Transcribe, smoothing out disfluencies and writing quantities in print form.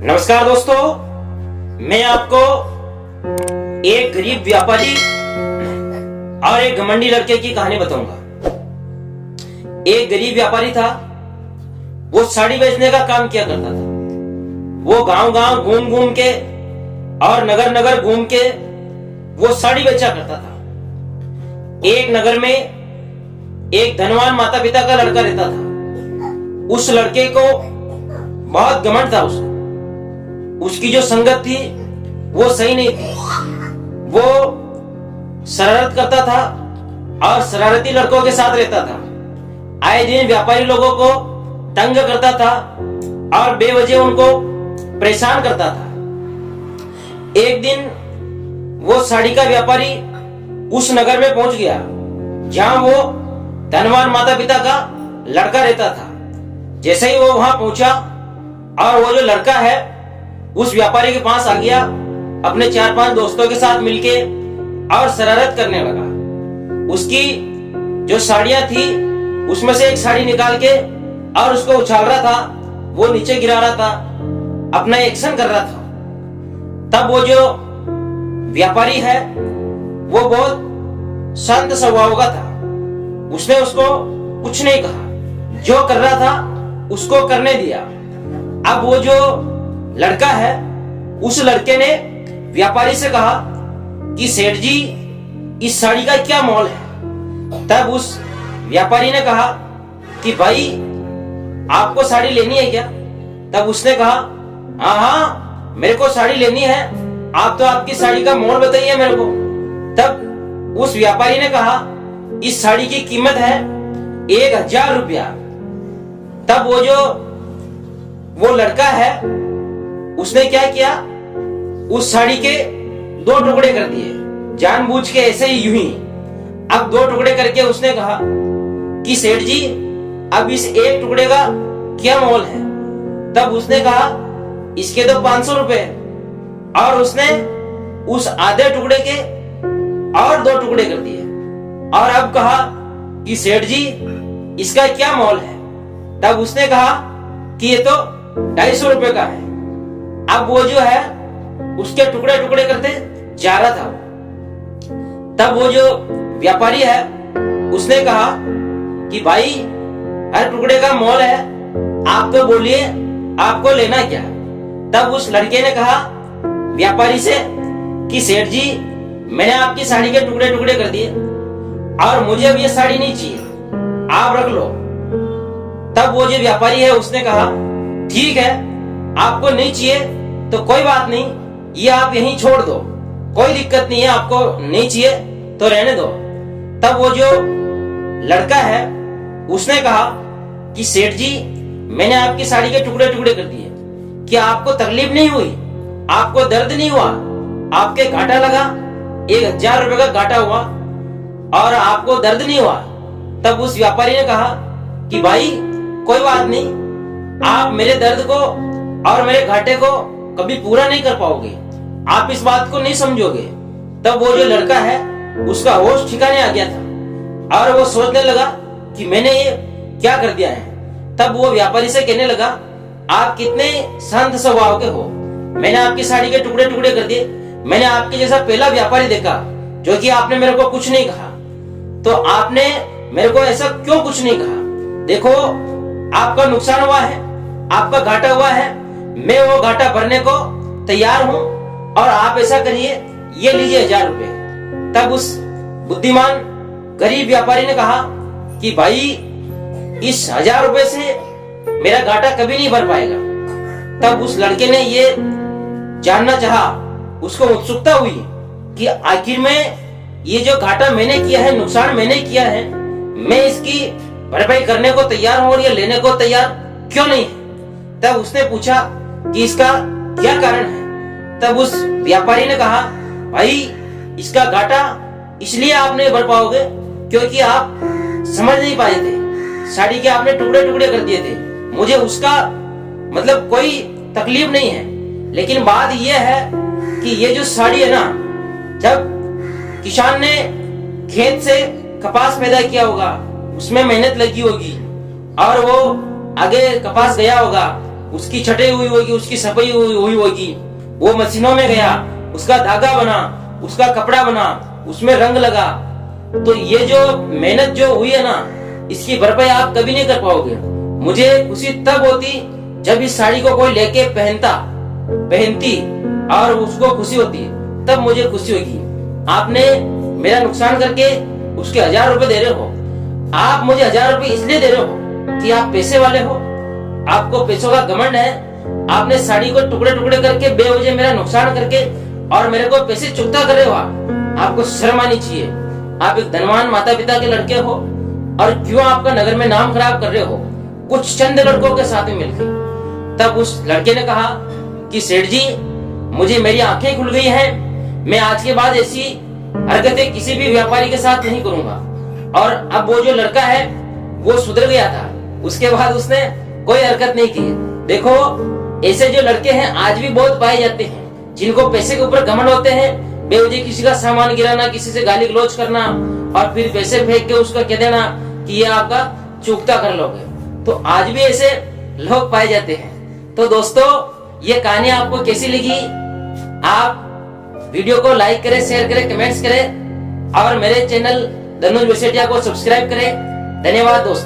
नमस्कार दोस्तों, मैं आपको एक गरीब व्यापारी और एक घमंडी लड़के की कहानी बताऊंगा। एक गरीब व्यापारी था, वो साड़ी बेचने का काम किया करता था। वो गांव-गांव घूम-घूम के और नगर-नगर घूम के वो साड़ी बेचा करता था। एक नगर में एक धनवान माता पिता का लड़का रहता था। उस लड़के को बहुत घमंड था। उसकी जो संगत थी वो सही नहीं थी। वो शरारत करता था और शरारती लड़कों के साथ रहता था। आए दिन व्यापारी लोगों को तंग करता था और बेवजह उनको परेशान करता था। एक दिन वो साड़ी का व्यापारी उस नगर में पहुंच गया जहां वो धनवान माता पिता का लड़का रहता था। जैसे ही वो वहां पहुंचा और वो जो लड़का है उस व्यापारी के पास आ गया, अपने 4-5 दोस्तों के साथ मिलके और शरारत करने लगा। उसकी जो साड़ियां थी उसमें से एक साड़ी निकाल के और उसको उछाल रहा था, वो नीचे गिरा रहा था, अपना एक्शन कर रहा था। तब वो जो व्यापारी है वो बहुत शांत स्वभाव का था। उसने उसको कुछ नहीं कहा, जो कर रहा था उसको करने दिया। अब वो जो लड़का है उस लड़के ने व्यापारी से कहा कि सेठ जी, इस साड़ी का क्या मोल है। तब उस व्यापारी ने कहा कि भाई, आपको साड़ी लेनी है क्या। तब उसने कहा हाँ, मेरे को साड़ी लेनी है, आप तो आपकी साड़ी का मोल बताइए मेरे को। तब उस व्यापारी ने कहा इस साड़ी की कीमत है 1000 रुपया। तब वो लड़का है उसने क्या किया, उस साड़ी के 2 टुकड़े कर दिए, जानबूझ के, ऐसे ही यूं ही। अब 2 टुकड़े करके उसने कहा कि सेठ जी, अब इस एक टुकड़े का क्या मोल है। तब उसने कहा इसके तो 500 रुपए। और उसने उस आधे टुकड़े के और 2 टुकड़े कर दिए और अब कहा कि सेठ जी, इसका क्या मोल है। तब उसने कहा कि ये तो 250 रुपए का है। अब वो जो है उसके टुकड़े टुकड़े करते जा रहा था। तब वो जो व्यापारी है उसने कहा कि भाई, हर टुकड़े का मोल है, आप तो बोलिए आपको लेना क्या। तब उस लड़के ने कहा व्यापारी से कि सेठ जी, मैंने आपकी साड़ी के टुकड़े टुकड़े कर दिए और मुझे अब ये साड़ी नहीं चाहिए, आप रख लो। तब वो जो व्यापारी है उसने कहा ठीक है, आपको नहीं चाहिए तो कोई बात नहीं, ये आप यहीं छोड़ दो, कोई दिक्कत नहीं है, आपको नहीं चाहिए तो रहने दो। तब वो जो लड़का है उसने कहा कि सेठ जी, मैंने आपकी साड़ी के टुकड़े टुकड़े कर दिए, क्या आपको तकलीफ नहीं हुई, आपको दर्द नहीं हुआ, आपके घाटा लगा, 1000 रुपए का घाटा हुआ और आपको दर्द नहीं हुआ। तब उस व्यापारी ने कहा कि भाई कोई बात नहीं, आप मेरे दर्द को और मेरे घाटे को कभी पूरा नहीं कर पाओगे, आप इस बात को नहीं समझोगे। तब वो जो लड़का है उसका होश ठिकाने आ गया था और वो सोचने लगा कि मैंने ये क्या कर दिया है। तब वो व्यापारी से कहने लगा आप कितने शांत स्वभाव के हो, मैंने आपकी साड़ी के टुकड़े टुकड़े कर दिए, मैंने आपके जैसा पहला व्यापारी देखा जो कि आपने मेरे को कुछ नहीं कहा, तो आपने मेरे को ऐसा क्यों कुछ नहीं कहा। देखो, आपका नुकसान हुआ है, आपका घाटा हुआ है, मैं वो घाटा भरने को तैयार हूं और आप ऐसा करिए, ये लीजिए 1000 रुपए। तब उस बुद्धिमान गरीब व्यापारी ने कहा कि भाई, इस 1000 रुपए से मेरा घाटा कभी नहीं भर पाएगा। तब उस लड़के ने ये जानना चाहा, उसको उत्सुकता हुई कि आखिर में ये जो घाटा मैंने किया है, नुकसान मैंने किया है, मैं इसकी भरपाई करने को तैयार हूं और ये लेने को तैयार क्यों नहीं है। तब उसने पूछा कि इसका क्या कारण है। तब उस व्यापारी ने कहा भाई, इसका घाटा इसलिए आप नहीं भर पाओगे क्योंकि आप समझ नहीं पाए थे, साड़ी के आपने टुकड़े टुकड़े कर दिए थे, मुझे उसका मतलब कोई तकलीफ नहीं है, लेकिन बात यह है कि ये जो साड़ी है ना, जब किसान ने खेत से कपास पैदा किया होगा, उसमें मेहनत लगी होगी और वो आगे कपास गया होगा उसकी छटाई हुई होगी, उसकी सफाई हुई होगी, वो मशीनों में गया, उसका धागा बना, उसका कपड़ा बना, उसमें रंग लगा, तो ये जो मेहनत जो हुई है ना, इसकी भरपाई आप कभी नहीं कर पाओगे। मुझे खुशी तब होती जब इस साड़ी को कोई लेके पहनती और उसको खुशी होती, तब मुझे खुशी होगी। आपने मेरा नुकसान करके उसके 1000 रुपए दे रहे हो। आप मुझे 1000 रुपए इसलिए दे रहे हो कि आप पैसे वाले हो, आपको पैसों का घमंड है। आपने साड़ी को टुकड़े टुकड़े करके बेवजह मेरा नुकसान करके और मेरे को पैसे चुकता कर रहे हो। आपको शर्म आनी चाहिए। आप एक धनवान माता पिता के लड़के हो और क्यों आपका नगर में नाम खराब कर रहे हो कुछ चंद लड़कों के साथ में मिलकर। तब उस लड़के ने कहा कि सेठ जी, मुझे मेरी आंखें खुल गई हैं, मैं आज के बाद ऐसी हरकतें किसी भी व्यापारी के साथ नहीं करूंगा। और अब वो जो लड़का है वो सुधर गया था, उसके बाद उसने कोई हरकत नहीं की। देखो, ऐसे जो लड़के हैं आज भी बहुत पाए जाते हैं, जिनको पैसे के ऊपर घमंड होते हैं, बेवजह किसी का सामान गिराना, किसी से गाली गलौज करना और फिर पैसे फेंक के उसका कह देना कि ये आपका चुकता कर लोगे। तो आज भी ऐसे लोग पाए जाते हैं। तो दोस्तों, ये कहानी आपको कैसी लगी? आप वीडियो को लाइक करें, शेयर करें, कमेंट्स करें और मेरे चैनल धनुष वसेटिया को सब्सक्राइब करें। धन्यवाद दोस्तों।